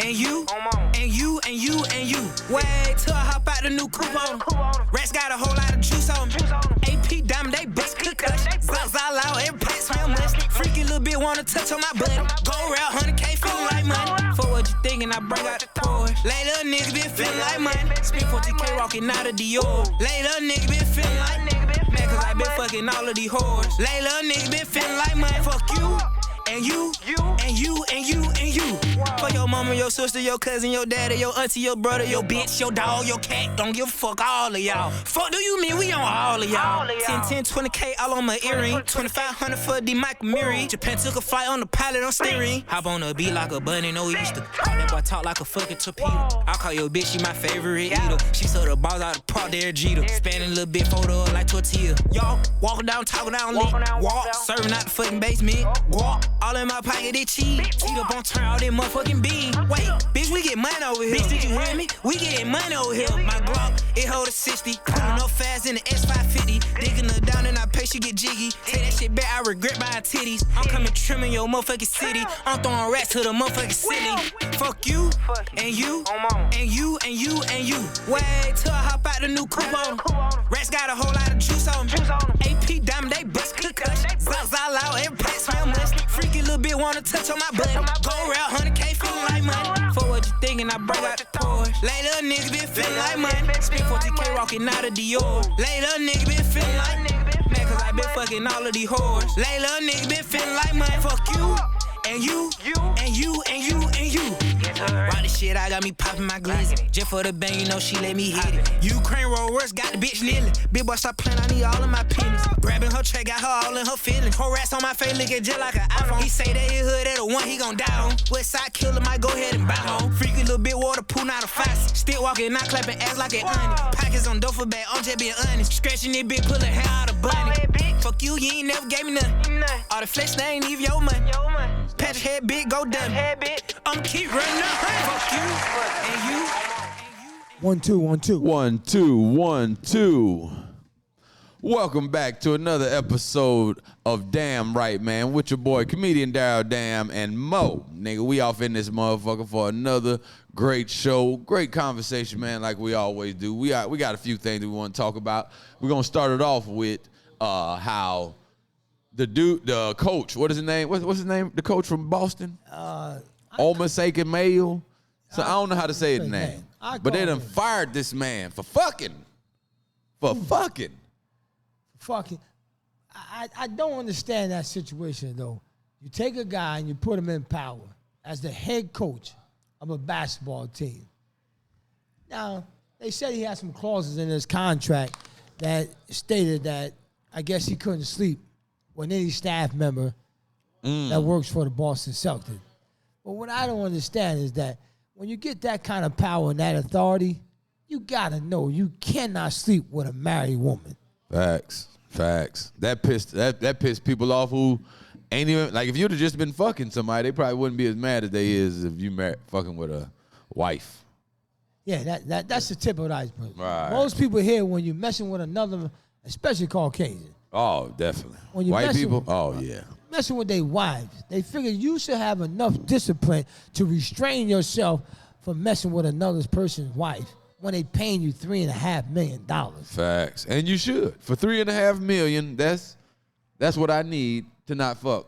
and you, and you, and you, and you. Wait till I hop out the new coupe on 'em. Rats got a whole lot of juice on 'em. AP Diamond, they bust concussion. Zaza loud, every pack smell musty. Freaky little bit wanna touch on my buddy. Go around 100K feeling like money. For what you thinking, I bring out the Porsche. Later nigga been feeling like money. Spend 40K walking out of Dior. Later nigga been feeling like man, cause I been fucking all of these whores. Later nigga been feeling like money. Fuck you. And you, and you, and you, and you. For your mama, your sister, your cousin, your daddy, your auntie, your brother, your bitch, your dog, your cat. Don't give a fuck, all of y'all. Fuck do you mean we on all of y'all? 10, 20K all on my earring. 2,500 for the Michael Miri. Japan took a flight on the pilot on steering. Hop on the beat like a bunny, no Easter. That boy talk like a fucking torpedo. I call your bitch, she my favorite eater. She sold the balls out the park, there Jeter. Spanning a little bit, photo up like tortilla. Y'all walking down, talking down, lit. Walk, serving out the fucking basement. Walk. All in my pocket, they cheap. Teed up on turn, all that motherfucking beans. Wait, bitch, we get money over here. Bitch, did you hear me? We getting money over here. My Glock, it hold a 60. Pulling up fast in the S550. Digging her down and I pay, she get jiggy. Take that shit back, I regret buying titties. I'm coming trimming your motherfucking city. I'm throwing rats to the motherfucking ceiling. Fuck you, and you, and you, and you, and you. Wait till I hop out the new coupe on 'em. Rats got a whole lot of juice on 'em. AP Diamond, they bust concussion. Zaza loud, every pack smell musty. Freaky little bit wanna touch on my buddy. Go around 100K feeling like money. For what you thinking, I bring out the Porsche. Later nigga been feeling like money. Spend 40K walking out of Dior. Later nigga been feeling like man, cause I been fucking all of these whores. Later nigga been feeling like money. Fuck you, and you, and you, and you, and you. Rock this shit, I got me popping my glizzy. Just for the bang, you know she let me hit it. Ukraine rollers got the bitch kneeling. Big boy stop playing, I need all of my pennies. Grabbing her tray, got her all in her feelings. Her rats on my face, looking just like an iPhone. He say that his hood at the one he gon' die on. Westside killer might go ahead and buy home. Freaky little bit water pool, not a faucet. Still walking, not clapping ass like an onion. Pockets on duffel bag, I'm just being honest. Scratching it, bitch, pulling hair out of bunny. Fuck you, you ain't never gave me nothing. All the flesh, they ain't even your money. Patch head big, go dumb. I'm keep running up. Fuck you, and you. 1 2 1 2 1 2 1 2. Welcome back to another episode of Damn Right, Man, with your boy comedian Daryl Damn and Mo. Nigga, we off in this motherfucker for another great show, great conversation, man, like we always do. We got a few things that we want to talk about. We're gonna start it off with how the coach, what is his name? What's his name? The coach from Boston? Omasake Mayo. So I don't know how to say his name. But they done fired this man for fucking. Fucking. I don't understand that situation, though. You take a guy and you put him in power as the head coach of a basketball team. Now, they said he had some clauses in his contract that stated that I guess he couldn't sleep with any staff member that works for the Boston Celtics. But what I don't understand is that when you get that kind of power and that authority, you gotta know you cannot sleep with a married woman. Facts. That pissed people off who ain't even, like, if you'd have just been fucking somebody, they probably wouldn't be as mad as they is if you fucking with a wife. Yeah, that's the tip of the iceberg. Right. Most people here, when you're messing with another, especially Caucasian. Oh, definitely. When you white people? with, oh, yeah. Messing with their wives, they figure you should have enough discipline to restrain yourself from messing with another person's wife when they paying you $3.5 million. Facts. And you should. For $3.5 million, that's what I need to not fuck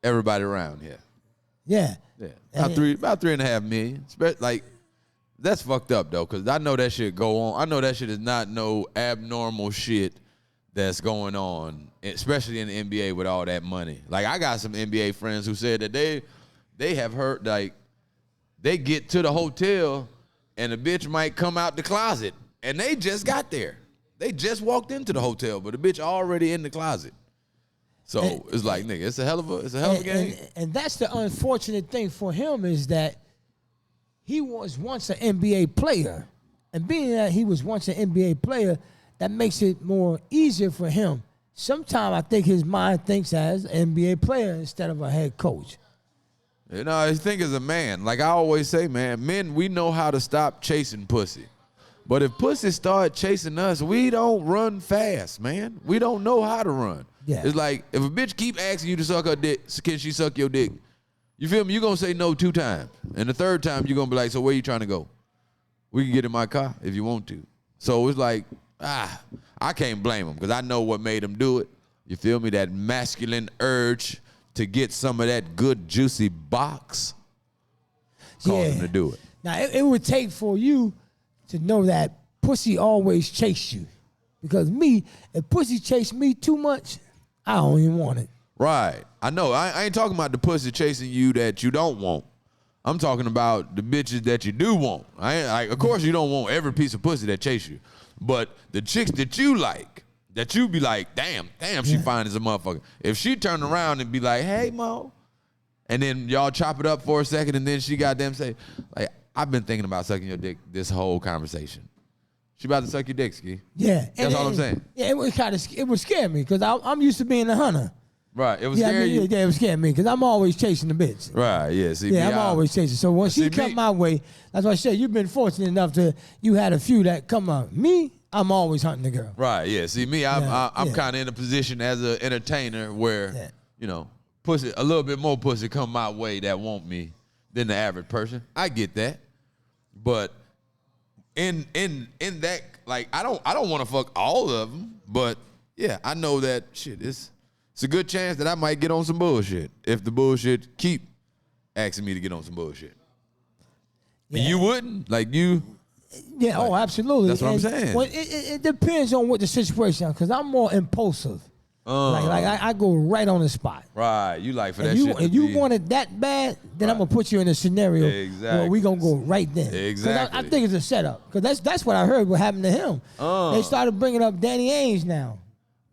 everybody around here. Yeah. About $3.5 million. Like, that's fucked up though, because I know that shit go on. I know that shit is not no abnormal shit that's going on, especially in the NBA with all that money. Like, I got some NBA friends who said that they have heard, like, they get to the hotel and the bitch might come out the closet and they just got there. They just walked into the hotel, but the bitch already in the closet. So it's like, nigga, it's a hell of a game. And that's the unfortunate thing for him is that he was once an NBA player. And being that he was once an NBA player, that makes it more easier for him. Sometimes I think his mind thinks as an NBA player instead of a head coach. You know, I think as a man, like I always say, man, men, we know how to stop chasing pussy. But if pussy start chasing us, we don't run fast, man. We don't know how to run. Yeah. It's like, if a bitch keep asking you to suck her dick, can she suck your dick? You feel me? You're going to say no 2 times. And the third time, you're going to be like, so where you trying to go? We can get in my car if you want to. So it's like, I can't blame them because I know what made them do it. You feel me? That masculine urge to get some of that good, juicy box caused them to do it. Now, it would take for you to know that pussy always chase you. Because me, if pussy chase me too much, I don't even want it. Right. I know. I ain't talking about the pussy chasing you that you don't want. I'm talking about the bitches that you do want. Of course, you don't want every piece of pussy that chase you. But the chicks that you like, that you be like, damn, she fine as a motherfucker. If she turn around and be like, hey, Mo, and then y'all chop it up for a second, and then she goddamn say, like, I've been thinking about sucking your dick this whole conversation. She about to suck your dick, Ski. Yeah. That's all I'm saying. Yeah, it would scare me because I'm used to being a hunter. Right. It was scary. Yeah, it would scare me because I'm always chasing the bitch. Right. Yeah. See, I'm always chasing. So when she come my way, that's why I said you've been fortunate enough you had a few that come up. Me, I'm always hunting the girl. Right. Yeah. See, me, I'm kind of in a position as an entertainer where, you know, pussy, a little bit more pussy come my way that want me than the average person. I get that, but in that, like, I don't want to fuck all of them, but yeah, I know that shit. It's a good chance that I might get on some bullshit if the bullshit keep asking me to get on some bullshit. Yeah. And you wouldn't, like you. Yeah. Like, absolutely. That's what I'm saying. Well, it depends on what the situation is, because I'm more impulsive. Like I go right on the spot. Right. You like for that shit. If you want it that bad, then I'm gonna put you in a scenario where we gonna go right then. Exactly. I think it's a setup, because that's what I heard what happened to him. They started bringing up Danny Ainge now.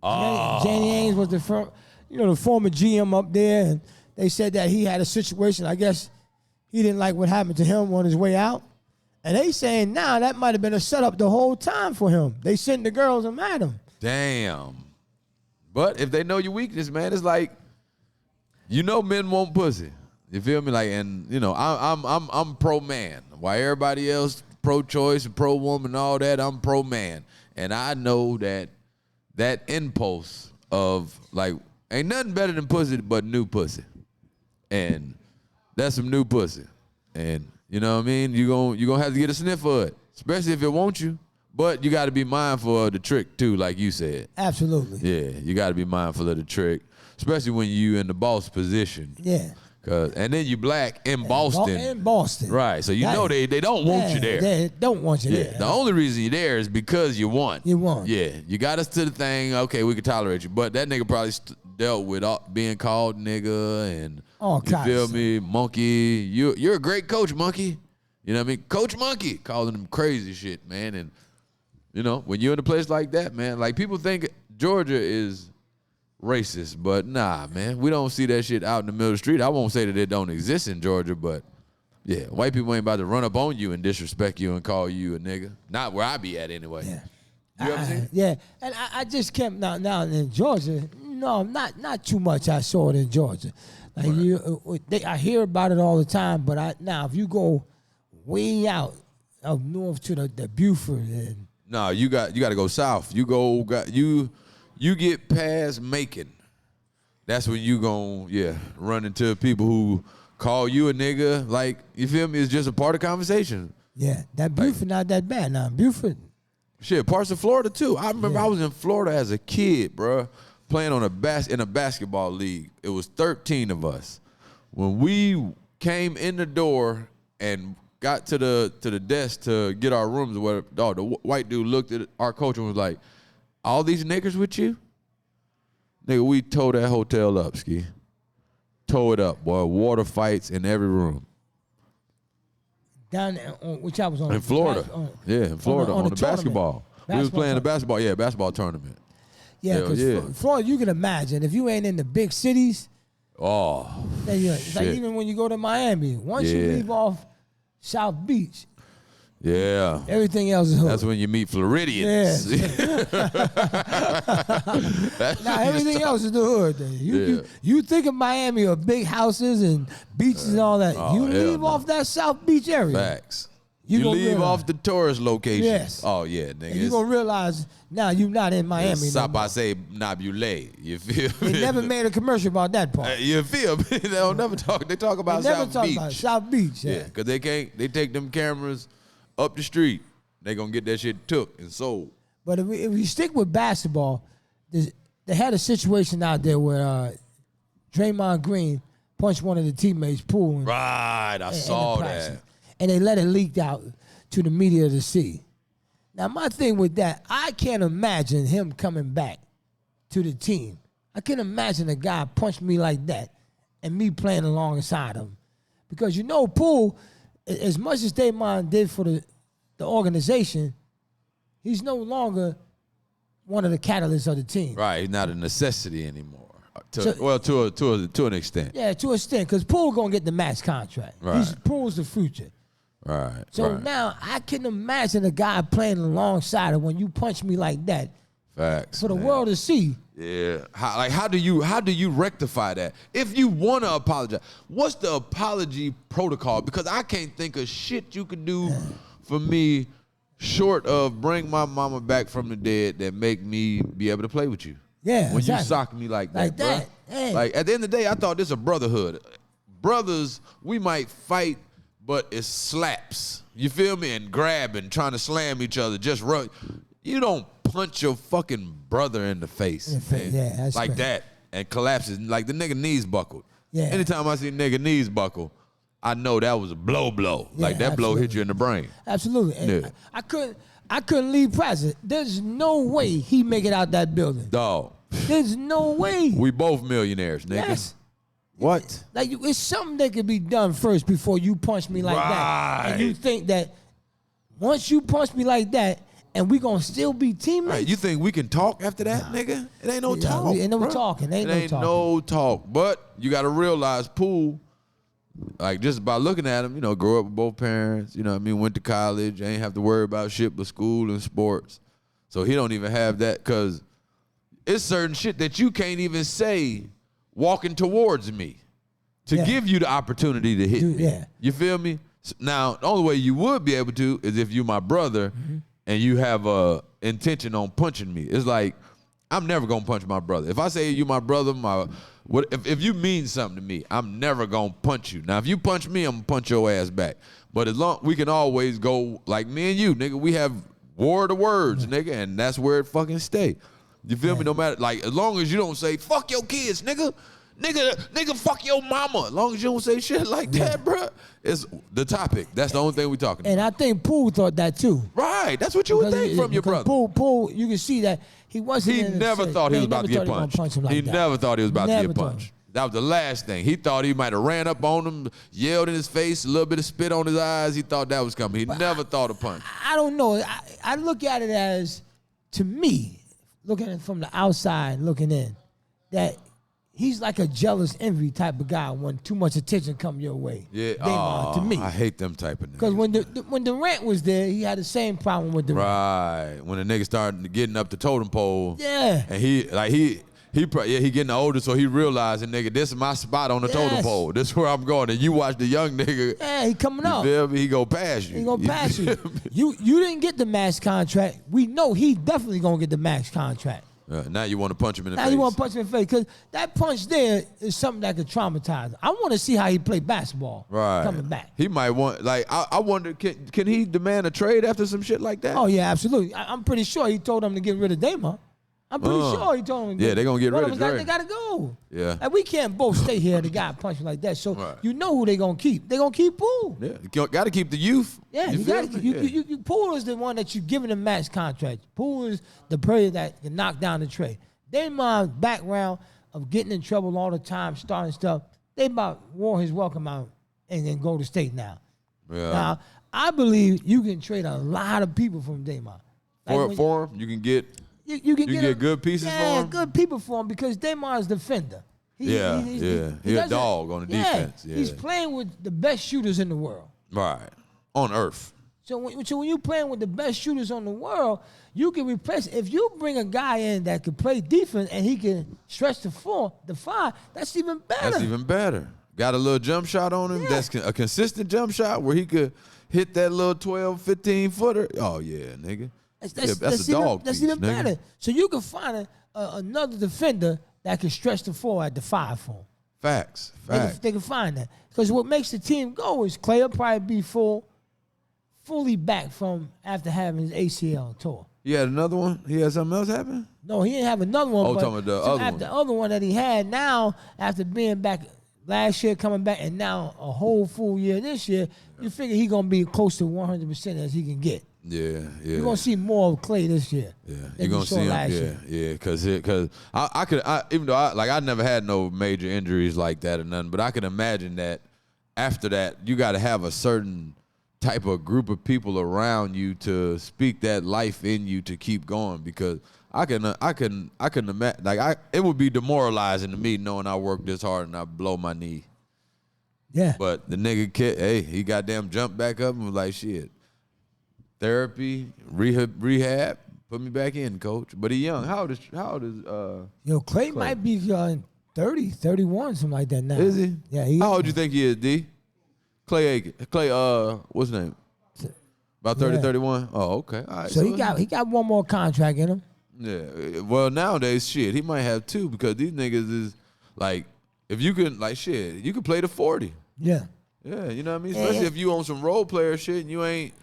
Danny Ainge was the former GM up there, and they said that he had a situation. I guess he didn't like what happened to him on his way out, and they saying now that might have been a setup the whole time for him. They sent the girls and mad him. Damn. But if they know your weakness, man, it's like, you know, men want pussy. You feel me? Like, and you know, I'm pro man. While everybody else pro choice and pro woman and all that, I'm pro man, and I know that impulse of like, ain't nothing better than pussy but new pussy, and that's some new pussy, and you know what I mean. You gonna have to get a sniff of it, especially if it wants you. But you got to be mindful of the trick too, like you said. Absolutely. Yeah, you got to be mindful of the trick, especially when you in the boss position. Yeah. And then you black in Boston. In Boston. Right. So you know they don't want you there. They don't want you there. The only reason you're there is because you won. You won. Yeah. You got us to the thing. Okay, we can tolerate you. But that nigga probably dealt with being called nigga and you feel me, monkey. You're a great coach, monkey. You know what I mean? Coach Monkey, calling them crazy shit, man. And you know, when you're in a place like that, man, like people think Georgia is racist, but nah, man, we don't see that shit out in the middle of the street. I won't say that it don't exist in Georgia, but yeah, white people ain't about to run up on you and disrespect you and call you a nigga. Not where I be at anyway. Yeah. You ever seen? Yeah, and I just kept now in Georgia. No, not too much. I saw it in Georgia. Like I hear about it all the time, but now if you go way out north to the Beaufort and no, you got to go south. You get past Macon. That's when you gon' run into people who call you a nigga. Like, you feel me? It's just a part of conversation. Yeah, that Beaufort not that bad now. Beaufort. Shit, parts of Florida too. I remember I was in Florida as a kid, bro, playing on in a basketball league. It was 13 of us. When we came in the door and got to the desk to get our rooms or whatever, the white dude looked at our coach and was like, all these niggas with you? Nigga, we tore that hotel up, Ski. Tore it up, boy. Water fights in every room. Down there, which I was on. In Florida. In Florida on the basketball. We was playing the basketball tournament. Yeah, because Florida, you can imagine, if you ain't in the big cities, it's like even when you go to Miami, once you leave off South Beach, everything else is hood. That's when you meet Floridians. Yeah. Now everything else is the hood. You think of Miami of big houses and beaches and all that. You leave off that South Beach area. Facts. You leave realize, off the tourist locations. Yes. Oh yeah, nigga. and you're gonna realize now you're not in Miami. No more. Sapase Nabule. You feel They me? never made a commercial about that part. You feel me? They don't never talk. They talk about They never South talk Beach. about South Beach. Yeah, because they can't. They take them cameras up the street. They gonna get that shit took and sold. But if we stick with basketball, they had a situation out there where Draymond Green punched one of the teammates, Poole. Right, I saw that. And they let it leak out to the media to see. Now, my thing with that, I can't imagine him coming back to the team. I can't imagine a guy punch me like that and me playing alongside him. Because you know, Poole, as much as Draymond did for the organization, he's no longer one of the catalysts of the team. Right, he's not a necessity anymore. To an extent. Yeah, to an extent, because Poole gonna get the max contract. Right. Poole's the future. Right. So right. now I can imagine a guy playing alongside him when you punch me like that Facts. for the man. world to see. Yeah. How do you rectify that? If you want to apologize, what's the apology protocol? Because I can't think of shit you can do for me short of bring my mama back from the dead that make me be able to play with you. Yeah, When exactly. you sock me like that, Like bro. that, hey. Like at the end of the day, I thought this a brotherhood. Brothers, we might fight, but it's slaps. You feel me? And grabbing, trying to slam each other. Just run. You don't punch your fucking brother in the face. Man. Yeah, that's like crazy. that. And collapses. Like the nigga knees buckled. Yeah. Anytime I see a nigga knees buckle, I know that was a blow. Like that blow hit you in the brain. Absolutely. And Yeah. I couldn't leave prison. There's no way he make it out that building. Dog. There's no way. We both millionaires, nigga. Yes. What? Like it's something that could be done first before you punch me like that. And you Right. think that once you punch me like that, and we gonna still be teammates. Right, you think we can talk after that, nigga? It ain't no Yeah, talk. ain't no bruh. talking. Ain't it no ain't talking. no talk. But you got to realize, Poole, like just by looking at him, grew up with both parents. You know what I mean? Went to college, ain't have to worry about shit but school and sports. So he don't even have that because it's certain shit that you can't even say walking towards me to Yeah. give you the opportunity to hit me. Yeah. You feel me? Now, the only way you would be able to is if you my brother and you have a intention on punching me. It's like, I'm never gonna punch my brother. If I say you my brother, if you mean something to me, I'm never gonna punch you. Now, if you punch me, I'm gonna punch your ass back. But as long we can always go like me and you, nigga. We have war to words, nigga, and that's where it fucking stay. You feel me? No matter like as long as you don't say fuck your kids, nigga. Nigga, fuck your mama. As long as you don't say shit like that, bruh. It's the topic. That's the only thing we talking about. And I think Poole thought that too. Right. That's what you would think from your brother. Poole, you can see that he wasn't. He in never the- thought he was never about to get thought he was punched. gonna punch him like He that. never thought he was about to Never get thought. punched. That was the last thing. He thought he might have ran up on him, yelled in his face, a little bit of spit on his eyes. He thought that was coming. He never thought a punch. I don't know. I look at it as, to me, looking at it from the outside, looking in, that he's like a jealous, envy type of guy when too much attention come your way. Yeah. Draymond, to me. I hate them type of niggas. Because when Durant was there, he had the same problem with Durant. Right. When the nigga started getting up the totem pole. Yeah. And he getting older, so he realized, nigga, this is my spot on the totem Yes. pole. This is where I'm going. And you watch the young nigga. Yeah, he coming You up. feel me? He go past you. He gonna pass you. feel me? You didn't get the max contract. We know he definitely gonna get the max contract. Now you want to punch him in the Now face. you want to punch him in the face because that punch there is something that could traumatize him. I want to see how he play basketball Right. coming back. He might want, like, I wonder, can he demand a trade after some shit like that? Oh yeah, absolutely. I'm pretty sure he told them to get rid of Damon. I'm pretty sure he told them. Yeah, they gonna get rid of Dre. They gotta go. Yeah. Like, we can't both stay here. The guy punching like that. So Right. you know who they gonna keep. They gonna keep Poole. Yeah, you got to keep the youth. Yeah, you feel got me? Yeah. you Poole is the one that you giving the max contract. Poole is the player that can knock down the trade. Damon's background of getting in trouble all the time, starting stuff. They about wore his welcome out and then go to state now. Yeah. Now I believe you can trade a lot of people from Damon. For him, you can get. You can get good pieces for him? good people for him because Damon is a defender. He He a doesn't- dog on the defense. Yeah. He's playing with the best shooters in the world. Right. On earth. So when you're playing with the best shooters on the world, you can replace. If you bring a guy in that can play defense and he can stretch the five, that's even better. That's even better. Got a little jump shot on him. Yeah. That's a consistent jump shot where he could hit that little 12, 15-footer, oh, yeah, nigga. That's a dog That's piece, even nigga. better. So you can find another defender that can stretch the floor at the 5 for him. Facts. They can find that. Because what makes the team go is Clay will probably be fully back from after having his ACL tore. He had another one? He had something else happen? No, he didn't have another one. Oh, but talking about the other after one. the other one that he had now, after being back last year, coming back, and now a whole full year this year, you figure he's going to be close to 100% as he can get. Yeah. You're going to see more of Clay this year. Yeah, than you're gonna you saw see last him. year. Because even though I never had no major injuries like that or nothing, but I can imagine that after that you got to have a certain type of group of people around you to speak that life in you to keep going. Because I can imagine it would be demoralizing to me knowing I work this hard and I blow my knee. Yeah. But the nigga, he goddamn jumped back up and was like, shit. Therapy, rehab, put me back in, coach. But he young. How old is Clay might be 30, 31, something like that now. Is he? Yeah. How old you think he is, D? Clay, what's his name? About 30, Yeah. 31? Oh, okay. All right. So he got one more contract in him. Yeah. Well, nowadays, shit, he might have two because these niggas is like, if you can, like, shit, you can play to 40. Yeah. Yeah, you know what I mean? Especially if you on some role player shit and you ain't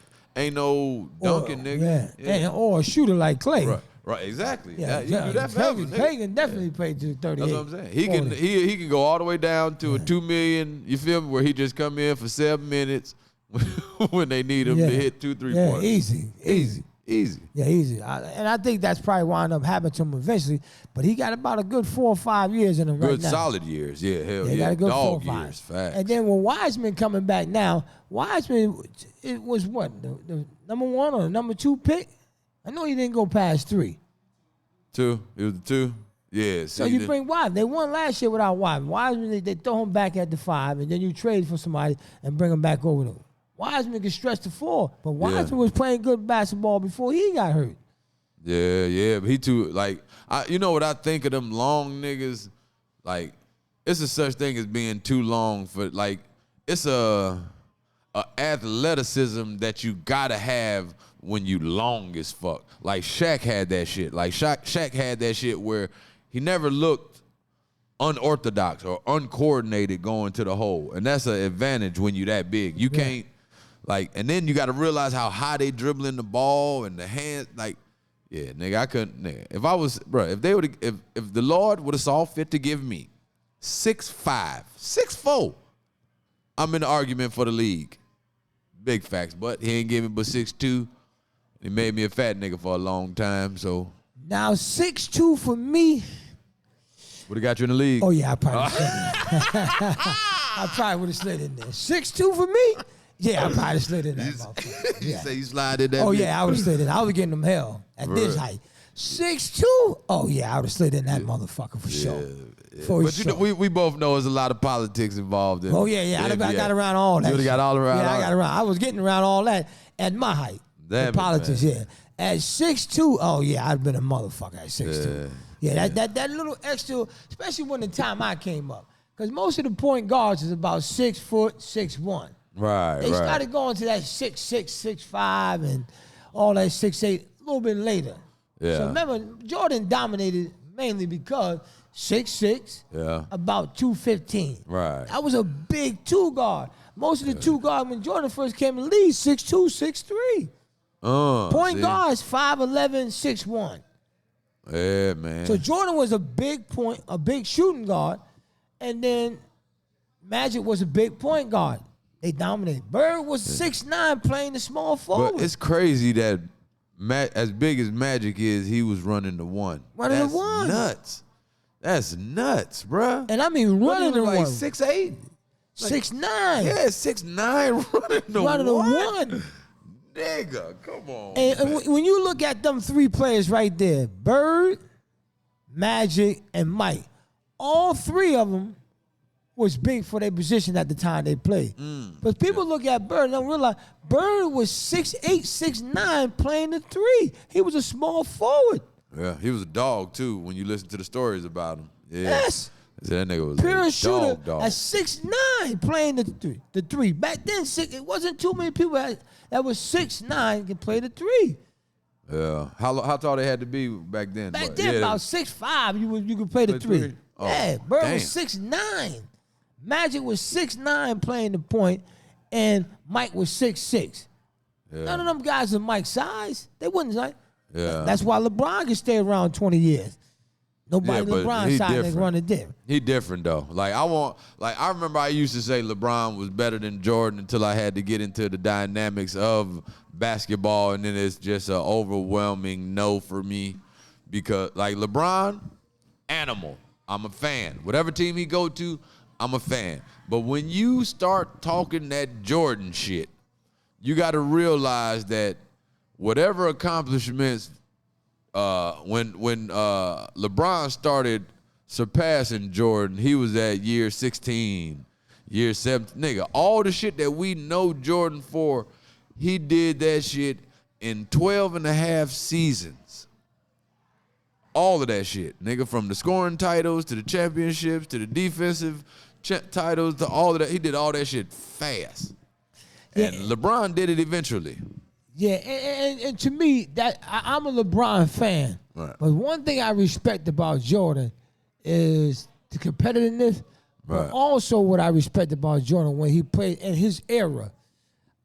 no dunking nigga. Yeah. Or a shooter like Clay. Right, exactly. Yeah, You can do that forever, nigga. Clay can definitely play to 38. That's what I'm saying. He can go all the way down to a $2 million. You feel me? Where he just come in for 7 minutes when they need him to hit 2-3 points. Easy. Yeah, easy. And I think that's probably wound up happening to him eventually. But he got about a good 4 or 5 years in him right now. Good solid years. Yeah, hell yeah. He got a good Dog 4 or 5 years. Facts. And then when Wiseman coming back now, Wiseman, it was what? The number 1 or the number 2 pick? I know he didn't go past 3. 2. It was the 2. Yeah. So you bring Wiseman. They won last year without Wiseman. Wiseman, they throw him back at the 5, and then you trade for somebody and bring him back over there. Wiseman can stretch the 4, but Wiseman was playing good basketball before he got hurt. Yeah, but he too, like, you know what I think of them long niggas? Like, it's a such thing as being too long for, like, it's a athleticism that you gotta have when you long as fuck. Like, Shaq had that shit. Like, Shaq had that shit where he never looked unorthodox or uncoordinated going to the hole. And that's an advantage when you that big. You can't, like, and then you got to realize how high they dribbling the ball and the hands. Like, yeah, nigga, I couldn't. Nigga, if I was, bro, if the Lord would have saw fit to give me 6'5", 6'4", I'm in the argument for the league. Big facts, but he ain't give me but 6'2". He made me a fat nigga for a long time. So now 6'2" for me. Would have got you in the league. Oh yeah, I probably slid in. I probably would have slid in there. 6'2" for me. Yeah, I probably slid in that motherfucker. You Yeah. say you slide in that. Oh bitch. yeah, I would have slid in. I was getting them hell at this Right. height. 6'2". Oh yeah, I would have slid in that motherfucker for sure. For But sure. you know, we both know there's a lot of politics involved in. Oh yeah. the I NBA. got around all that. You would've got all around. Yeah, I got around. I was getting around all that at my height. Damn in it, politics, man. yeah. At 6'2", oh yeah, I'd been a motherfucker at 6'2". Yeah, that little extra, especially when the time I came up, because most of the point guards is about 6 foot, 6'1". Right. They started going to that 6'6", 6'5", and all that 6'8" a little bit later. Yeah. So remember, Jordan dominated mainly because 6'6", Yeah. about 215. Right. That was a big 2 guard. Most of the 2 guards when Jordan first came in the league, 6'2", 6'3". Point guards 5'11", 6'1". Yeah, man. So Jordan was a big shooting guard, and then Magic was a big point guard. They dominated. Bird was 6'9", playing the small forward. But it's crazy that as big as Magic is, he was running the 1. Running the 1. Nuts. That's nuts, bruh. And I mean running the like 1. 6'8". 6'9". Yeah, 6'9", running the 1. 1. Nigga, come on. And when you look at them 3 players right there, Bird, Magic, and Mike, all 3 of them was big for their position at the time they played. But people look at Bird and don't realize Bird was 6'8", 6'9", playing the 3. He was a small forward. Yeah, he was a dog too when you listen to the stories about him. Yeah. Yes. So that nigga was Pure a shooter dog. at 6'9", playing the three. Back then, it wasn't too many people that was 6'9" can play the three. Yeah. How tall they had to be back then? Back But, then, yeah, about 6'5", you could play the Play three. three? Oh, Yeah, Bird damn. was 6'9". Magic was 6'9" playing the point, and Mike was 6'6". Yeah. None of them guys are Mike's size. They wouldn't, right? Yeah. That's why LeBron can stay around 20 years. Nobody Yeah, but LeBron's he size different. can run a dip. He different though. I remember I used to say LeBron was better than Jordan until I had to get into the dynamics of basketball, and then it's just an overwhelming no for me because like LeBron, animal. I'm a fan. Whatever team he go to, I'm a fan. But when you start talking that Jordan shit, you got to realize that whatever accomplishments when LeBron started surpassing Jordan, he was at year 16, year 17. Nigga, all the shit that we know Jordan for, he did that shit in 12 and a half seasons. All of that shit, nigga, from the scoring titles to the championships to the defensive titles to all of that. He did all that shit fast. And Yeah. LeBron did it eventually. Yeah, and to me, that I'm a LeBron fan. Right. But one thing I respect about Jordan is the competitiveness, Right. but also what I respect about Jordan when he played in his era.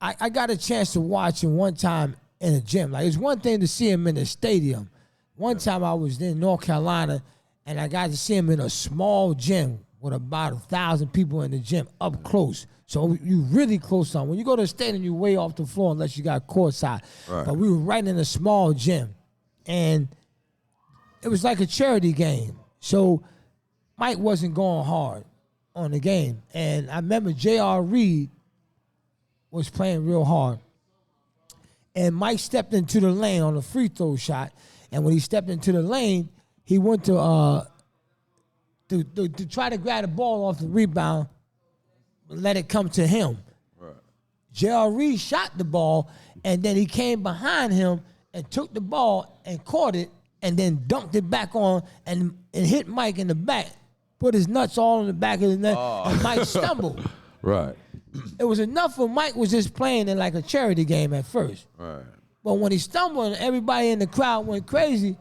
I got a chance to watch him one time in a gym. Like, it's one thing to see him in the stadium. One time I was in North Carolina, and I got to see him in a small gym with about 1,000 people in the gym up close. So you really close on. When you go to the stadium, you way off the floor unless you got courtside. Right. But we were right in a small gym, and it was like a charity game. So Mike wasn't going hard on the game. And I remember J.R. Reed was playing real hard. And Mike stepped into the lane on a free throw shot. And when he stepped into the lane, he went to try to grab the ball off the rebound, let it come to him. Right. J.R. Reed shot the ball, and then he came behind him and took the ball and caught it, and then dunked it back on and hit Mike in the back, put his nuts all in the back of the net, and Mike stumbled. Right. It was enough for Mike was just playing in like a charity game at first. Right. But when he stumbled and everybody in the crowd went crazy,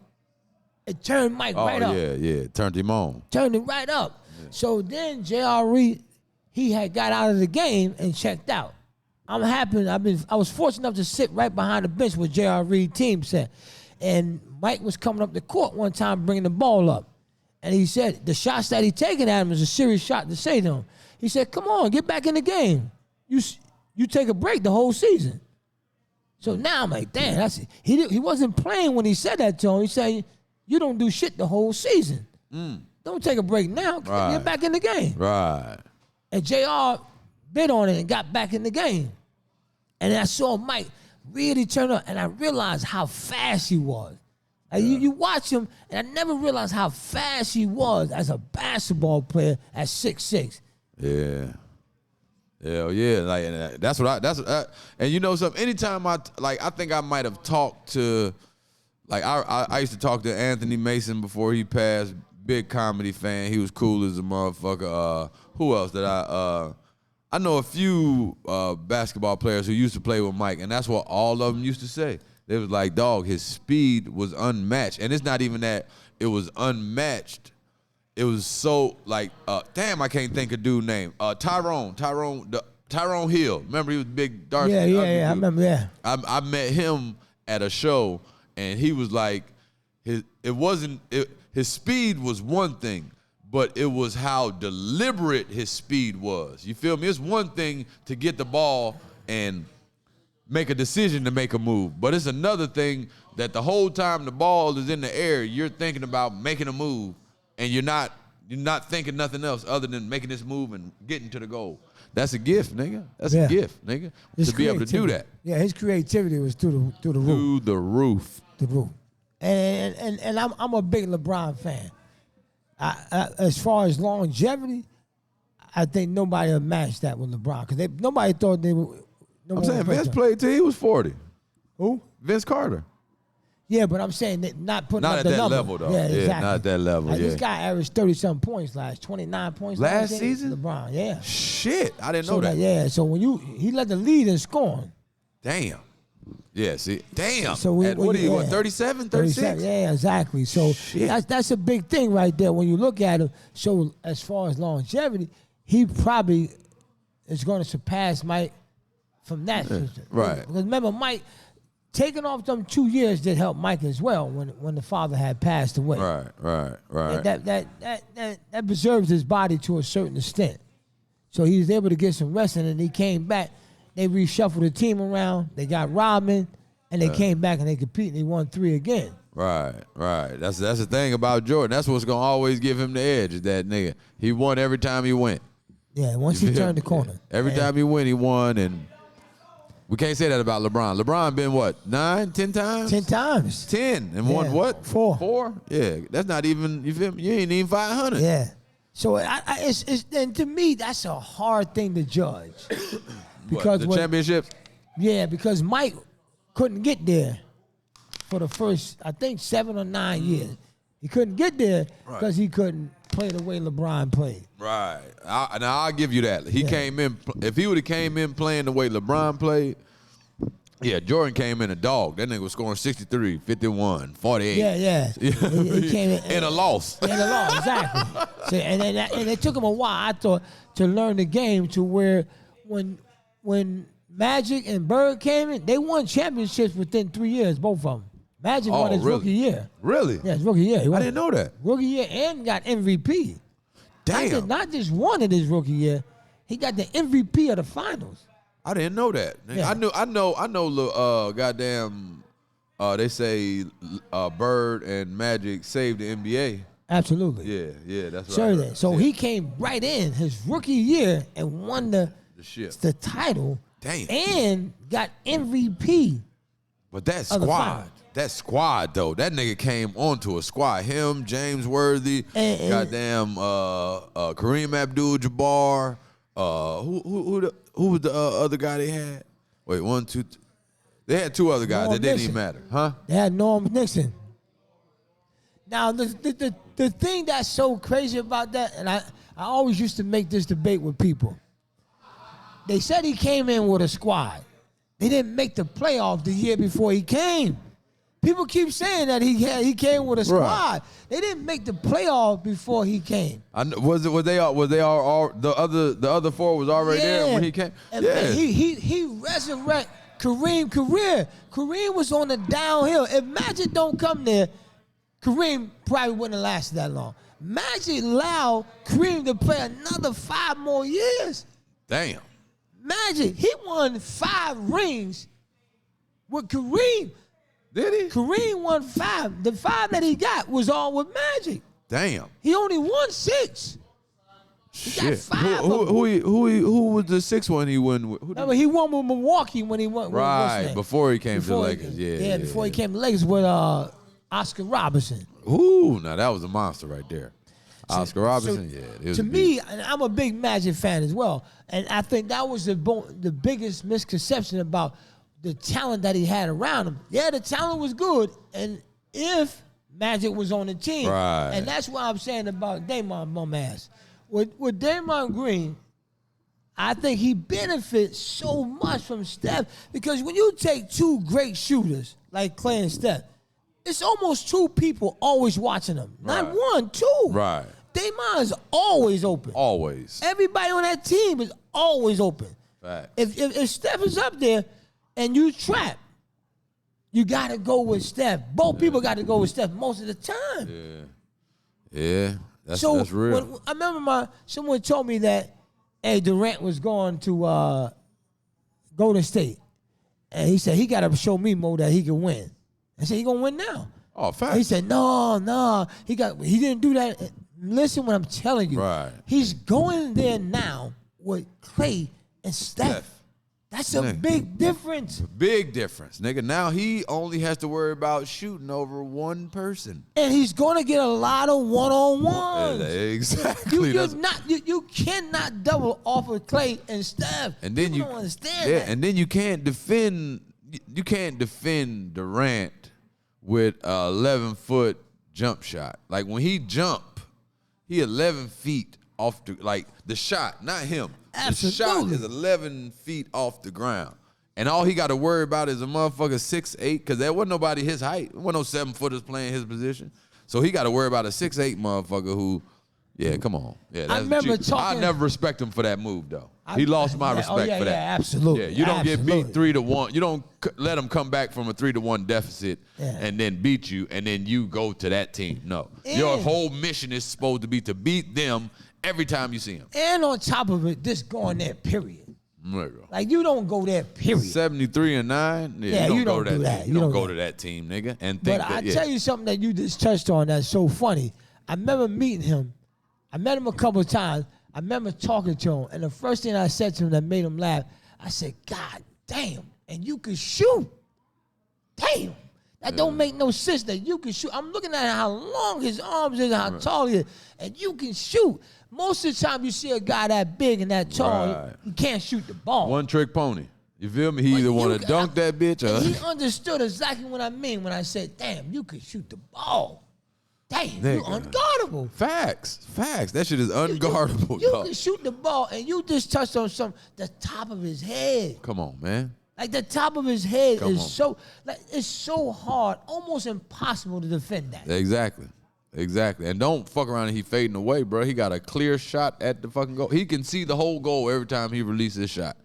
it turned Mike Oh, right up. yeah. Turned him on. Turned it right up. So then J.R. Reed, he had got out of the game and checked out. I'm happy. I was fortunate enough to sit right behind the bench with J.R. Reed team set. And Mike was coming up the court one time bringing the ball up. And he said the shots that he taken at him was a serious shot to say to him. He said, come on, get back in the game. You take a break the whole season. So now I'm like, damn, that's it. He wasn't playing when he said that to him. He said, you don't do shit the whole season. Don't take a break now. Right. Get back in the game. Right. And JR bid on it and got back in the game. And I saw Mike really turn up, and I realized how fast he was. Like, you watch him, and I never realized how fast he was as a basketball player at 6'6". Yeah. Hell yeah. Like and you know something, anytime I think I might have talked to, like I used to talk to Anthony Mason before he passed, big comedy fan. He was cool as a motherfucker. Who else did I know a few basketball players who used to play with Mike, and that's what all of them used to say. They was like, dog, his speed was unmatched. And it's not even that it was unmatched. It was so like, damn, I can't think of dude's name. Tyrone Hill. Remember he was big, dark. Yeah, I remember that. I met him at a show, and he was like, his speed was one thing, but it was how deliberate his speed was. You feel me? It's one thing to get the ball and make a decision to make a move, but it's another thing that the whole time the ball is in the air, you're thinking about making a move, and you're not thinking nothing else other than making this move and getting to the goal. That's a gift, nigga. That's a gift, nigga. To be able to do that. Yeah, his creativity was through the roof. Through the roof. The roof. And I'm a big LeBron fan. As far as longevity, I think nobody will match that with LeBron because nobody thought they would. I'm saying Vince played till he was 40. Who? Vince Carter. Yeah, but I'm saying that not putting Not up at the that number. level, though. Yeah, Yeah, exactly. not at that level, Like, yeah. This guy averaged 30-something points 29 points Last season? LeBron, yeah. Shit, I didn't So know that. yeah, so he led the lead in scoring. Damn. Yeah, see, damn. So we- At, what are you, yeah. 37, 36? Yeah, exactly. So Shit. that's a big thing right there when you look at him. So as far as longevity, he probably is going to surpass Mike from that system. right. Because remember, Mike taking off them 2 years did help Mike as well when the father had passed away. Right. That preserves his body to a certain extent. So he was able to get some rest, and then he came back. They reshuffled the team around. They got Rodman, and they came back and they competed. And he won 3 again. Right. That's the thing about Jordan. That's what's gonna always give him the edge. Is that nigga? He won every time he went. Yeah, once You he feel turned me? the corner. Every time he went, he won, and we can't say that about LeBron. LeBron been what, 9, 10 times? 10 times. 10 and won what? 4. 4? Yeah, that's not even. You feel me? You ain't even 500. Yeah. So and to me, that's a hard thing to judge. What, the championships. Yeah, because Mike couldn't get there for the first, I think, 7 or 9 years. He couldn't get there because he couldn't play the way LeBron played. Right. Now I'll give you that. He came in. If he would have came in playing the way LeBron played, yeah, Jordan came in a dog. That nigga was scoring 63, 51, 48. Yeah. He came in a loss. In a loss, exactly. So, and it took him a while, I thought, to learn the game to where when Magic and Bird came in, they won championships within 3 years, both of them. Magic won his rookie year. Really? Yeah, his rookie year. I didn't know that. Rookie year and got MVP. Damn. Not just one in his rookie year. He got the MVP of the finals. I didn't know that. Yeah. I know. Goddamn. They say Bird and Magic saved the NBA. Absolutely. Yeah, that's right. Sure did. So he came right in his rookie year and won the title. Damn. And got MVP. But that of the squad, finals. though, that nigga came onto a squad. Him, James Worthy, goddamn Kareem Abdul-Jabbar. Who was the other guy they had? Wait, 1, 2. They had 2 other guys Norm that didn't Nixon. even matter, huh? They had Norm Nixon. Now, the thing that's so crazy about that, and I always used to make this debate with people. They said he came in with a squad. They didn't make the playoff the year before he came. People keep saying that he came with a squad. Right. They didn't make the playoff before he came. Was they all the other 4 was already there when he came? And Yeah. He resurrect Kareem career. Kareem was on the downhill. If Magic don't come there, Kareem probably wouldn't have lasted that long. Magic allowed Kareem to play another 5 more years. Damn. Magic, he won 5 rings with Kareem. Did he? Kareem won 5. The 5 that he got was all with Magic. Damn. He only won 6. He got 5 of them. Who was the 6th one he won with? Remember, he won with Milwaukee when he went with Right, before he came to the Before Lakers. he, before he came to the Lakers with Oscar Robinson. Ooh, now that was a monster right there. Oscar Robertson, it was To big. me, and I'm a big Magic fan as well, and I think that was the biggest misconception about the talent that he had around him. Yeah, the talent was good, and if Magic was on the team, Right. and that's what I'm saying about Draymond bum ass. With Draymond Green, I think he benefits so much from Steph because when you take 2 great shooters like Clay and Steph, it's almost 2 people always watching them. Not Right. 1, 2. Right. Draymond is always open. Always. Everybody on that team is always open. Fact. If Steph is up there and you trap, you got to go with Steph. Both people got to go with Steph most of the time. Yeah, that's When, real. I remember someone told me that, hey, Durant was going to Golden State. And he said, he got to show me, Mo, that he can win. I said, he going to win now. Oh, fact. He said, no. He didn't do that. Listen what I'm telling you. Right. He's going there now with Clay and Steph. That's a big difference. Big difference, nigga. Now he only has to worry about shooting over 1 person. And he's going to get a lot of one-on-ones. Exactly. You cannot double off of Clay and Steph. And then People you don't understand that. and then you can't defend Durant with a 11-foot jump shot. Like when he jump, he 11 feet off the shot, not him. Absolutely. The shot is 11 feet off the ground. And all he got to worry about is a motherfucker 6'8", because there wasn't nobody his height. There wasn't no 7-footers playing his position. So he got to worry about a 6'8" motherfucker who, yeah, come on. Yeah, I remember talking. I never respect him for that move, though. He lost my respect for that. Yeah, absolutely. Yeah, you don't get beat 3-1. You don't let him come back from a 3-1 deficit and then beat you, and then you go to that team. No. Your whole mission is supposed to be to beat them every time you see them. And on top of it, just going there, period. Nigga. Like, you don't go there, period. 73-9? Yeah, you don't do that. You don't go to that team, nigga. And think but I tell you something that you just touched on that's so funny. I remember meeting him. I met him a couple of times. I remember talking to him. And the first thing I said to him that made him laugh, I said, God damn, and you can shoot. Damn. That don't make no sense that you can shoot. I'm looking at how long his arms is, how tall he is, and you can shoot. Most of the time you see a guy that big and that tall, he can't shoot the ball. One trick pony. You feel me? He either want to dunk that bitch or... He understood exactly what I mean when I said, damn, you can shoot the ball. Damn, you're unguardable. Facts. That shit is unguardable, You dog. can shoot the ball, and you just touched on the top of his head. Come on, man. Like, the top of his head it's so hard, almost impossible to defend that. Exactly. And don't fuck around and he fading away, bro. He got a clear shot at the fucking goal. He can see the whole goal every time he releases his shot.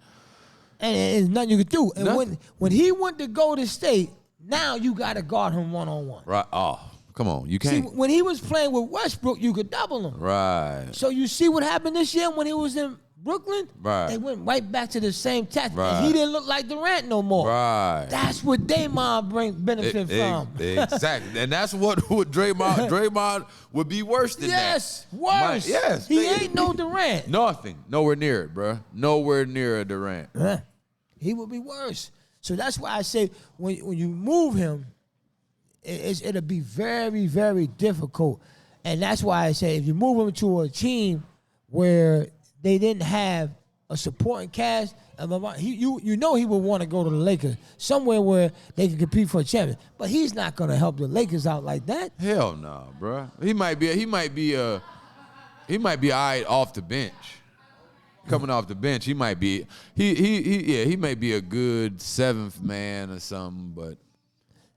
And there's nothing you can do. And when he went to Golden State, now you got to guard him one-on-one. Right. Oh, come on. You can't. See, when he was playing with Westbrook, you could double him. Right. So you see what happened this year when he was in Brooklyn? Right. They went right back to the same tactic. Right. He didn't look like Durant no more. Right. That's what Draymond benefit from. Exactly. And that's what Draymond would be worse than that. Yes, worse. Yes. He ain't no Durant. Nothing. Nowhere near it, bro. Nowhere near a Durant. He would be worse. So that's why I say when you move him, it'll be very, very difficult. And that's why I say if you move him to a team where they didn't have a supporting cast, you know he would want to go to the Lakers, somewhere where they can compete for a champion. But he's not going to help the Lakers out like that. Hell no, bro. He might be all right off the bench. Coming off the bench, he might be he may be a good 7th man or something, but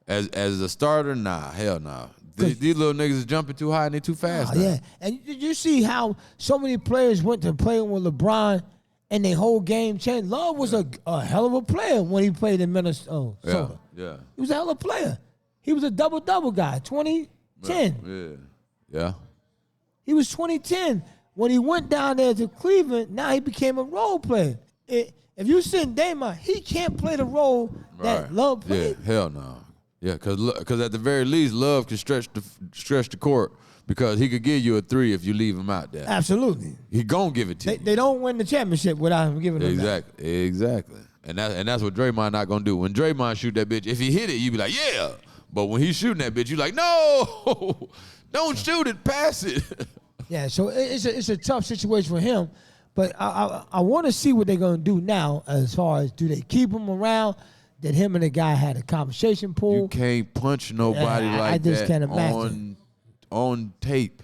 as a starter, nah, hell nah. These little niggas is jumping too high and they too fast. Yeah, and did you see how so many players went to playing with LeBron and their whole game changed? Love was a hell of a player when he played in Minnesota. Yeah. He was a hell of a player. He was a double-double guy, 2010. Yeah. He was 2010. When he went down there to Cleveland, now he became a role player. If you send Damon, he can't play the role that Love played. Yeah, hell no. Yeah, because at the very least, Love can stretch the court because he could give you a 3 if you leave him out there. Absolutely. He gonna give it to you. They don't win the championship without him giving them that. Exactly. And that's what Draymond not gonna do. When Draymond shoot that bitch, if he hit it, you be like, yeah. But when he's shooting that bitch, you like, no, don't shoot it, pass it. Yeah, so it's a tough situation for him. But I want to see what they're going to do now as far as do they keep him around? Did him and the guy had a conversation pool? You can't punch nobody I just can't imagine. on tape.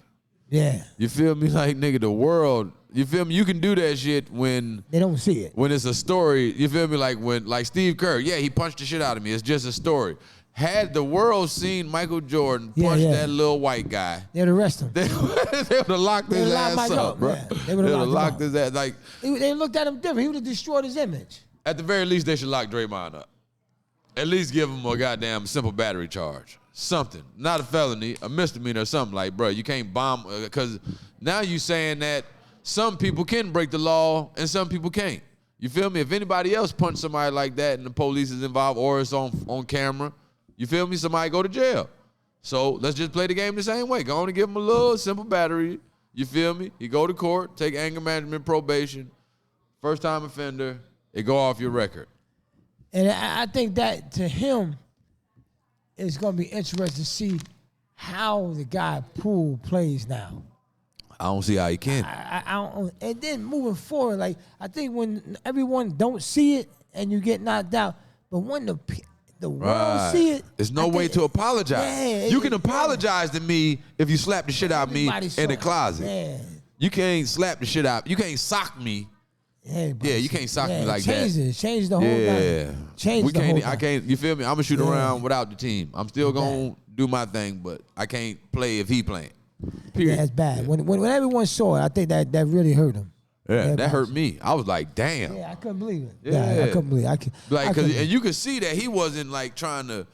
Yeah. You feel me? Like, nigga, the world, you feel me? You can do that shit when they don't see it. When it's a story, you feel me? Like Steve Kerr, yeah, he punched the shit out of me. It's just a story. Had the world seen Michael Jordan punch that little white guy, they'd arrest him. They would have locked his ass up, bro. Yeah, they would have locked his ass. Like, they looked at him different. He would have destroyed his image. At the very least, they should lock Draymond up. At least give him a goddamn simple battery charge. Something. Not a felony, a misdemeanor or something. Like, bro, you can't bomb. Because now you saying that some people can break the law and some people can't. You feel me? If anybody else punched somebody like that and the police is involved or it's on camera, you feel me? Somebody go to jail. So let's just play the game the same way. Go on and give him a little simple battery. You feel me? You go to court, take anger management probation, first-time offender, it go off your record. And I think that to him, it's going to be interesting to see how the guy Poole plays now. I don't see how he can. I don't, and then moving forward, like I think when everyone don't see it and you get knocked out, but when the world see it. There's no way to apologize. Yeah, you can apologize to me if you slap the shit out of me Everybody in the saw it. closet. Yeah. You can't slap the shit out. You can't sock me. Everybody Yeah, you saw can't sock me it. like Change that. it. Change the whole Yeah. thing. Change we the can't. whole I thing. can't. You feel me? I'm gonna shoot Yeah. around without the team. I'm still gonna do my thing, but I can't play if he playing. Period. Yeah, that's bad. When everyone saw it, I think that really hurt him. Yeah, that Everybody hurt saw me. I was like, damn. it. Yeah, I couldn't believe it. Yeah. I couldn't believe it. Like, I couldn't and you could see that he wasn't like trying to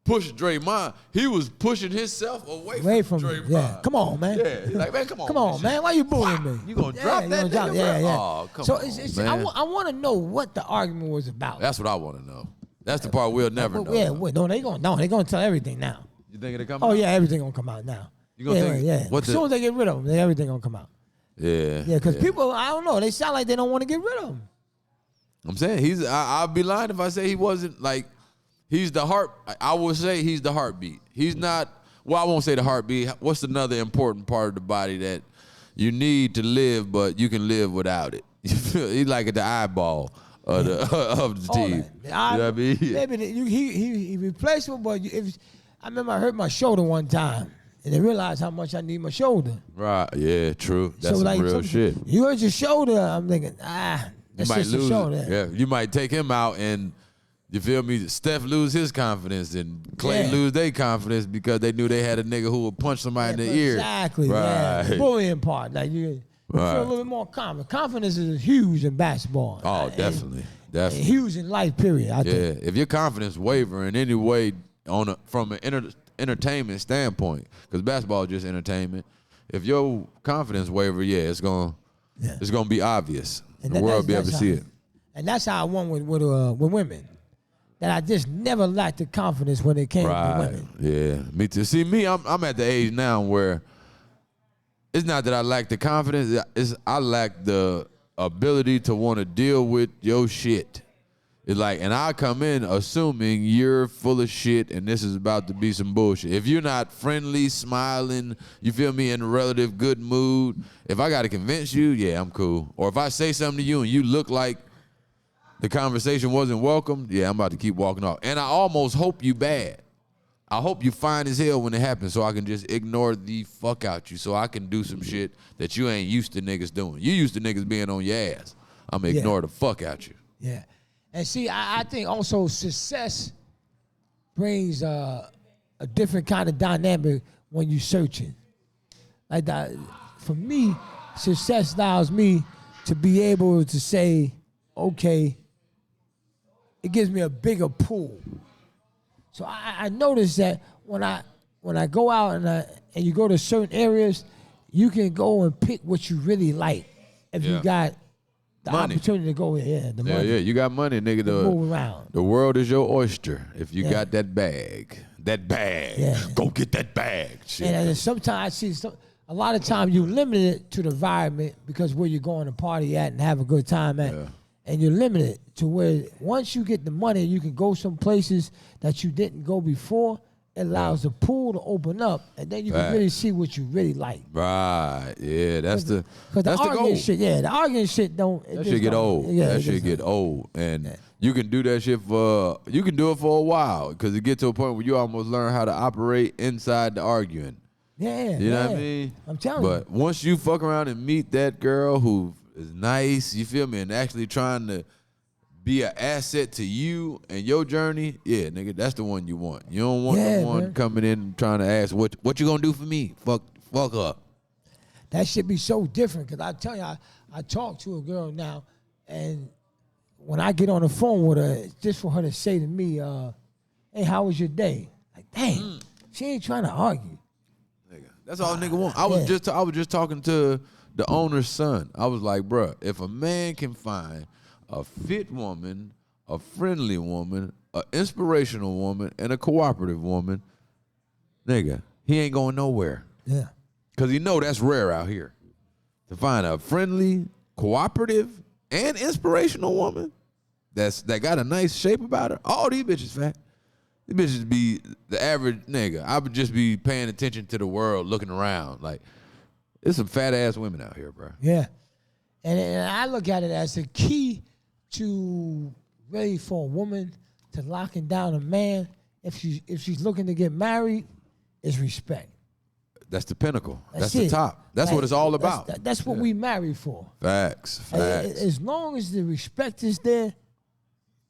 push Draymond. He was pushing himself away from Draymond. Yeah, come on, man. Yeah, he's like, man, come on. Come on, man. Why you bullying me? You gonna drop you that gonna nigga, Yeah, bro? yeah. Oh, come so on, it's, man. I want to know what the argument was about. That's what I want to know. That's the part we'll never know. Yeah, they gonna tell everything now. You think it'll come Oh out? yeah, everything gonna come out now. You gonna think- yeah. what As the- soon as they get rid of him, everything gonna come out. Yeah. Yeah, because people, I don't know, they sound like they don't want to get rid of him. I'm saying I'll be lying if I say he wasn't like, he's the heart. I would say he's the heartbeat. He's not, well, I won't say the heartbeat. What's another important part of the body that you need to live, but you can live without it? He's like the eyeball of the of the All team. that. You know what I mean? Maybe he replaceable, but I remember I hurt my shoulder one time, and they realized how much I need my shoulder. Right. Yeah, true. That's some real shit. You hurt your shoulder, I'm thinking, You that's might just a lose. shoulder. Yeah, you might take him out, and you feel me? Steph lose his confidence, and Clay Yeah. lose their confidence because they knew they had a nigga who would punch somebody in the ear. Exactly. Yeah. The Right. bullying part, like you feel a little bit more confident. Confidence is huge in basketball. Oh, And definitely, definitely. huge in life. Period. I Yeah, think. if your confidence waver in any way from an entertainment standpoint, because basketball is just entertainment. If your confidence waver, it's gonna be obvious. And The that- world be able to that's see how- it. And that's how I won with women. That I just never lacked the confidence when it came to Right. women. Yeah. Me too. See, I'm at the age now where it's not that I lack the confidence. It's I lack the ability to want to deal with your shit. It's like, and I come in assuming you're full of shit and this is about to be some bullshit. If you're not friendly, smiling, you feel me, in a relative good mood, if I got to convince you, I'm cool. Or if I say something to you and you look like the conversation wasn't welcome, I'm about to keep walking off. And I almost hope you bad. I hope you fine as hell when it happens so I can just ignore the fuck out you so I can do some shit that you ain't used to niggas doing. You used to niggas being on your ass. I'm going to ignore the fuck out you. Yeah. And see, I think also success brings a different kind of dynamic when you're searching. Like that, for me, success allows me to be able to say, okay, it gives me a bigger pool. So I noticed that when I go out and you go to certain areas, you can go and pick what you really like if you got the Money. opportunity to go. The money. Yeah, you got money, nigga. Move around. The world is your oyster if you Yeah. got that bag. That bag. Yeah. Go get that bag. Shit. And sometimes I see a lot of times you limit it to the environment because where you're going to party at and have a good time at. Yeah. And you're limited to where once you get the money, you can go some places that you didn't go before. It allows the pool to open up, and then you can Facts. really see what you really like. Right. Yeah, that's the Because the that's the arguing goal. shit, the arguing shit don't. That shit get old. That shit get old, and you can do that shit you can do it for a while because it get to a point where you almost learn how to operate inside the arguing. Yeah, You know what I mean? I'm telling But once you fuck around and meet that girl who is nice, you feel me, and actually trying to be an asset to you and your journey, nigga, that's the one you want. You don't want Yeah, the one man. coming in and trying to ask what you gonna do for me? Fuck up. that should be so different. Because I tell you, I talk to a girl now, and when I get on the phone with her, just for her to say to me, "Hey, how was your day?" Like, dang, she ain't trying to argue. Nigga, that's all nigga want. I was just talking to the owner's son. I was like, bruh, if a man can find a fit woman, a friendly woman, an inspirational woman, and a cooperative woman, nigga, he ain't going nowhere. Yeah. Because he know that's rare out here. To find a friendly, cooperative, and inspirational woman that got a nice shape about her. All these bitches fat. These bitches be the average nigga. I would just be paying attention to the world, looking around. Like, there's some fat ass women out here, bro. Yeah. And I look at it as the key to really for a woman to locking down a man, if she's looking to get married, is respect. That's the pinnacle. That's it. the top. That's Like, what it's all about. That's what we married for. Facts. As long as the respect is there,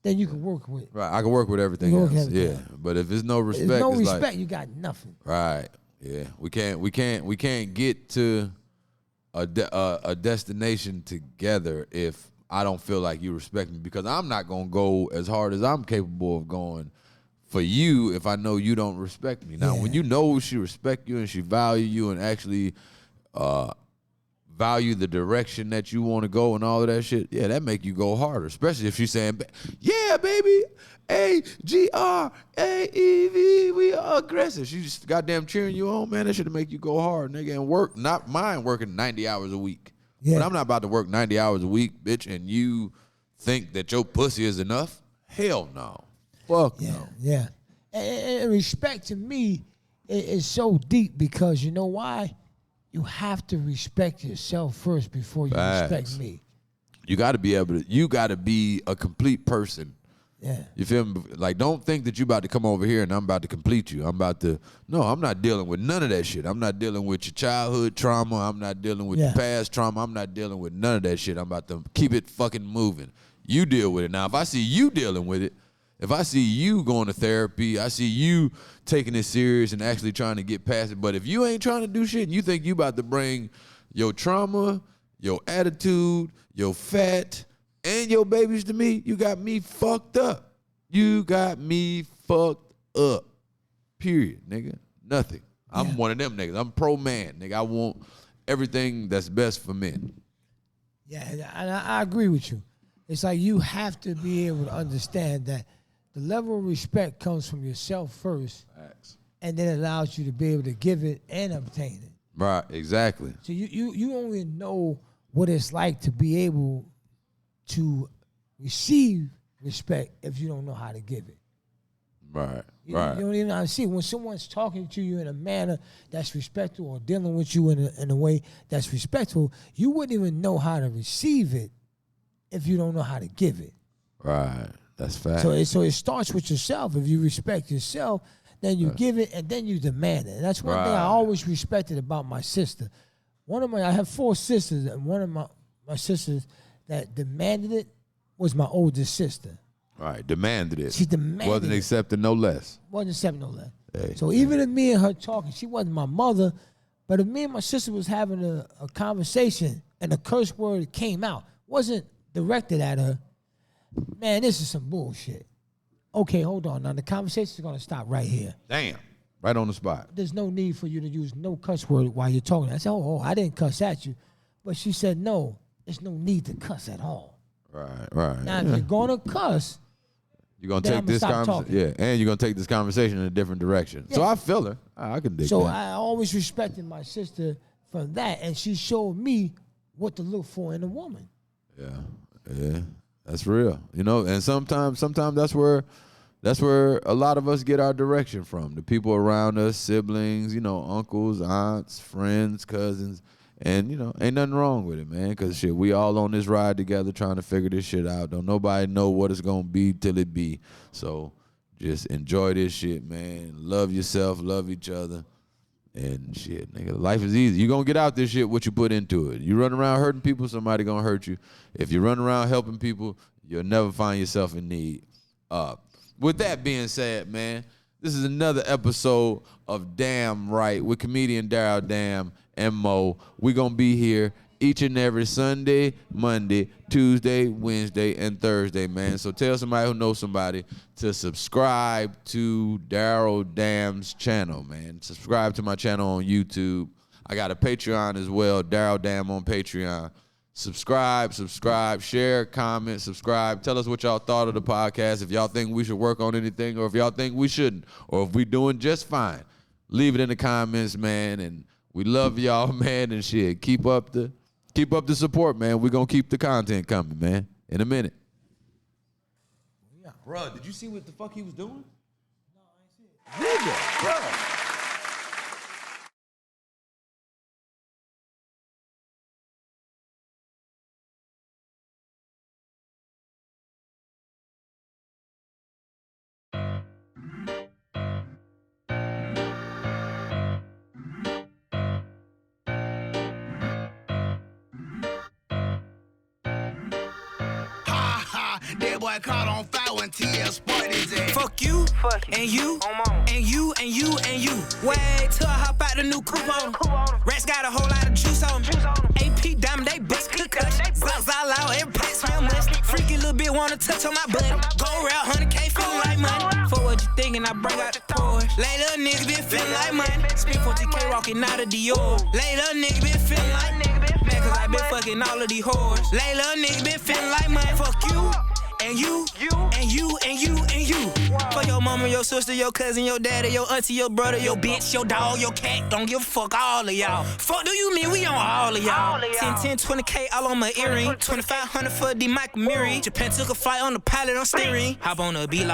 then you can work with it. Right. I can work with everything else. Yeah. But if there's no respect, There's no it's respect, like, you got nothing. right. Yeah. We can't get to a destination together if I don't feel like you respect me, because I'm not gonna go as hard as I'm capable of going for you if I know you don't respect me. Now, when you know she respect you and she value you and actually value the direction that you want to go and all of that shit, yeah, that make you go harder. Especially if she's saying, yeah, baby, AGRAEV, we are aggressive. She just goddamn cheering you on, man. That should make you go hard, nigga, and work. Not mine working 90 hours a week. Yeah. But I'm not about to work 90 hours a week, bitch, and you think that your pussy is enough? Hell no. Fuck no. Yeah. And respect to me is so deep, because you know why? You have to respect yourself first before you respect me. You got to be a complete person. Yeah. You feel me? Like, don't think that you about to come over here and I'm about to complete you. I'm not dealing with none of that shit. I'm not dealing with your childhood trauma. I'm not dealing with your past trauma. I'm not dealing with none of that shit. I'm about to keep it fucking moving. You deal with it. Now, if I see you dealing with it, if I see you going to therapy, I see you taking it serious and actually trying to get past it. But if you ain't trying to do shit and you think you about to bring your trauma, your attitude, your fat, and your babies to me, you got me fucked up. You got me fucked up. Period, nigga. Nothing. I'm one of them niggas. I'm pro-man, nigga. I want everything that's best for men. Yeah, and I agree with you. It's like you have to be able to understand that the level of respect comes from yourself first, and then it allows you to be able to give it and obtain it. Right, exactly. So you only know what it's like to be able to receive respect if you don't know how to give it. Right, You right. don't even know how to see. When someone's talking to you in a manner that's respectful or dealing with you in a way that's respectful, you wouldn't even know how to receive it if you don't know how to give it. Right. That's fact. So it starts with yourself. If you respect yourself, then you give it, and then you demand it. And that's one thing I always respected about my sister. I have 4 sisters, and one of my sisters that demanded it was my oldest sister. Right, demanded it. She demanded Wasn't it. accepting no less. Wasn't accepting no less. Hey. So even if me and her talking, she wasn't my mother, but if me and my sister was having a conversation and a curse word came out, wasn't directed at her, man, this is some bullshit. Okay, hold on. Now, the conversation is going to stop right here. Damn. Right on the spot. There's no need for you to use no cuss word while you're talking. I said, I didn't cuss at you. But she said, no, there's no need to cuss at all. Right. Now, if you're going to cuss, you're going to take this conversation. Yeah, and you're going to take this conversation in a different direction. Yeah. So I feel her. I can dig that. So I always respected my sister for that, and she showed me what to look for in a woman. Yeah. That's real. You know, and sometimes that's where a lot of us get our direction from. The people around us, siblings, uncles, aunts, friends, cousins. And, ain't nothing wrong with it, man, because shit, we all on this ride together trying to figure this shit out. Don't nobody know what it's going to be till it be. So just enjoy this shit, man. Love yourself, love each other. And shit, nigga, life is easy. You gonna get out this shit what you put into it. You run around hurting people, somebody gonna hurt you. If you run around helping people, you'll never find yourself in need. With that being said, man, this is another episode of Damn Right with comedian Daryl Dam and Mo. We gonna be here each and every Sunday, Monday, Tuesday, Wednesday, and Thursday, man. So tell somebody who knows somebody to subscribe to Daryl Dam's channel, man. Subscribe to my channel on YouTube. I got a Patreon as well, Daryl Dam on Patreon. Subscribe, share, comment, subscribe. Tell us what y'all thought of the podcast. If y'all think we should work on anything, or if y'all think we shouldn't, or if we doing just fine. Leave it in the comments, man. And we love y'all, man, and shit. Keep up the support, man. We're going to keep the content coming, man, in a minute. Yeah. Bro, did you see what the fuck he was doing? No, I ain't see it. Nigga, bro. That boy caught on fire when TL spotted his ass. Fuck you, and you, and you, and you, and you. Wait till I hop out the new coupe on 'em. Rats got a whole lot of juice on 'em. AP Diamond, they bust concussion. Zaza loud, every pack smell musty. Freaky little bit wanna touch on my butt. Go around 100K feeling like money. For what you thinking, I bring out the Porsche. Later, nigga been feeling like money. Spend 40K rockin' out of Dior. Later, nigga been feeling like man, cause I been fucking all of these whores. Layla, nigga been feeling like money. Fuck you, and you, and you, and you, and you. For your mama, your sister, your cousin, your daddy, your auntie, your brother, your bitch, your dog, your cat. Don't give a fuck, all of y'all. Fuck do you mean we on all of y'all? 10, 20K all on my earring. 2,500 for the Mike Miri. Japan took a flight on the pilot on steering. Hop on the beat like